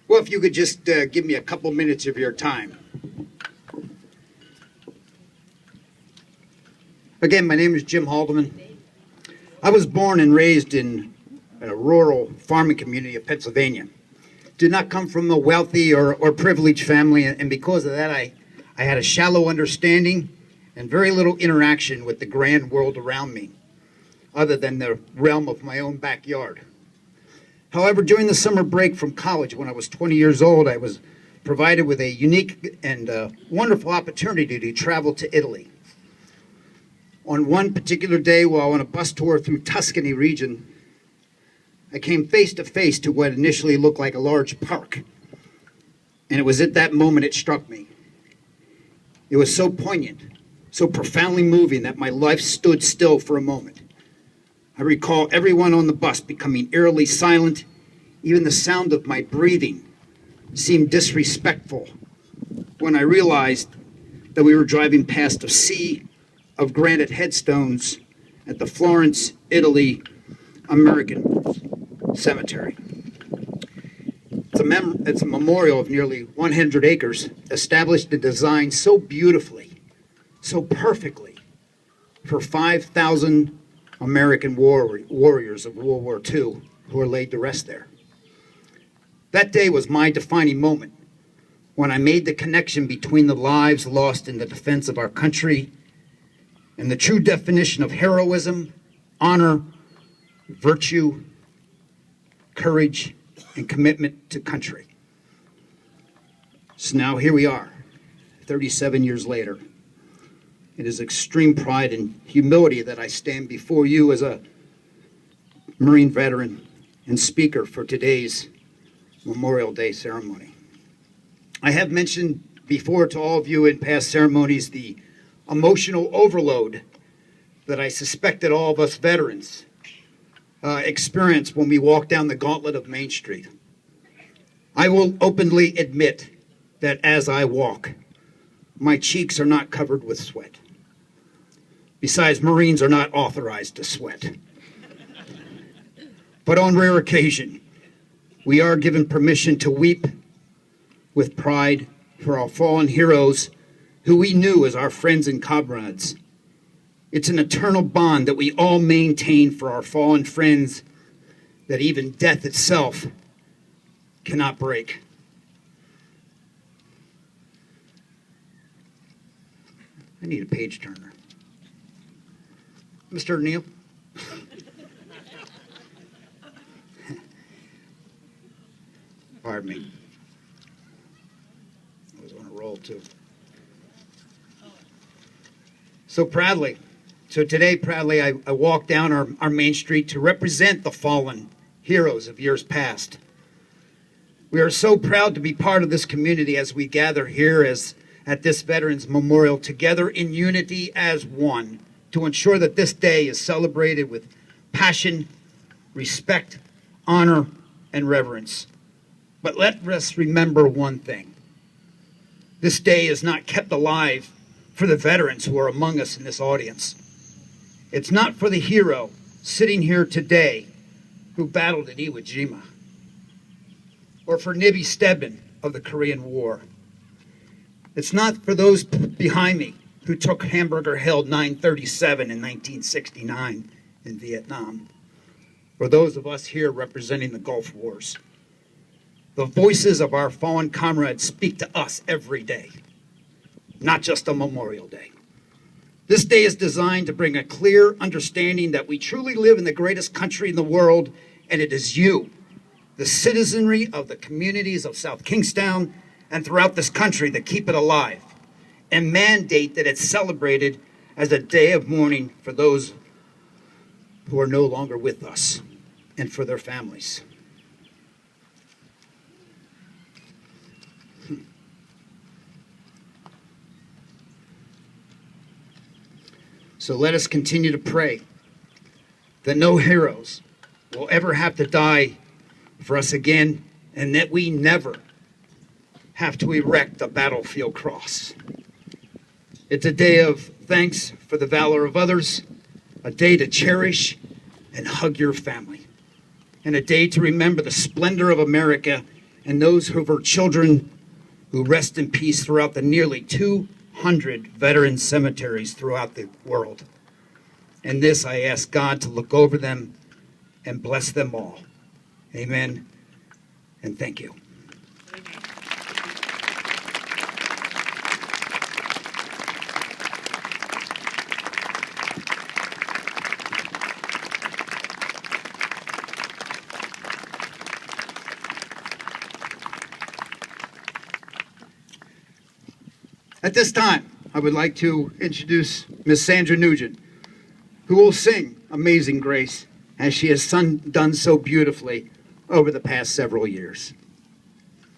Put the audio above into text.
Well, if you could just give me a couple minutes of your time. Again, my name is Jim Haldeman. I was born and raised in a rural farming community of Pennsylvania. Did not come from a wealthy or privileged family, and because of that, I had a shallow understanding and very little interaction with the grand world around me, other than the realm of my own backyard. However, during the summer break from college, when I was 20 years old, I was provided with a unique and wonderful opportunity to travel to Italy. On one particular day, while on a bus tour through Tuscany region, I came face to face to what initially looked like a large park. And it was at that moment it struck me. It was so poignant, so profoundly moving that my life stood still for a moment. I recall everyone on the bus becoming eerily silent. Even the sound of my breathing seemed disrespectful when I realized that we were driving past a sea of granite headstones at the Florence, Italy, American Cemetery. It's a memorial of nearly 100 acres, established and designed so beautifully, so perfectly, for 5,000 American warriors of World War II who are laid to rest there. That day was my defining moment when I made the connection between the lives lost in the defense of our country and the true definition of heroism, honor, virtue, courage, and commitment to country. So now here we are, 37 years later. It is extreme pride and humility that I stand before you as a Marine veteran and speaker for today's Memorial Day ceremony. I have mentioned before to all of you in past ceremonies the emotional overload that I suspect that all of us veterans experience when we walk down the gauntlet of Main Street. I will openly admit that as I walk, my cheeks are not covered with sweat. Besides, Marines are not authorized to sweat. But on rare occasion, we are given permission to weep with pride for our fallen heroes who we knew as our friends and comrades. It's an eternal bond that we all maintain for our fallen friends that even death itself cannot break. I need a page turner. Mr. Neal? Pardon me. I was on a roll too. So today proudly I walk down our Main Street to represent the fallen heroes of years past. We are so proud to be part of this community as we gather here at this Veterans Memorial together in unity as one to ensure that this day is celebrated with passion, respect, honor, and reverence. But let us remember one thing. This day is not kept alive for the veterans who are among us in this audience. It's not for the hero sitting here today who battled at Iwo Jima, or for Nibby Stedman of the Korean War. It's not for those behind me who took Hamburger Hill 937 in 1969 in Vietnam, or those of us here representing the Gulf Wars. The voices of our fallen comrades speak to us every day, not just on Memorial Day. This day is designed to bring a clear understanding that we truly live in the greatest country in the world, and it is you, the citizenry of the communities of South Kingstown and throughout this country, that keep it alive and mandate that it's celebrated as a day of mourning for those who are no longer with us and for their families. So let us continue to pray that no heroes will ever have to die for us again, and that we never have to erect a battlefield cross. It's a day of thanks for the valor of others, a day to cherish and hug your family, and a day to remember the splendor of America and those of her children who rest in peace throughout the nearly 200 veteran cemeteries throughout the world. And this, I ask God to look over them and bless them all. Amen. And thank you. At this time, I would like to introduce Miss Sandra Nugent, who will sing Amazing Grace, as she has done so beautifully over the past several years.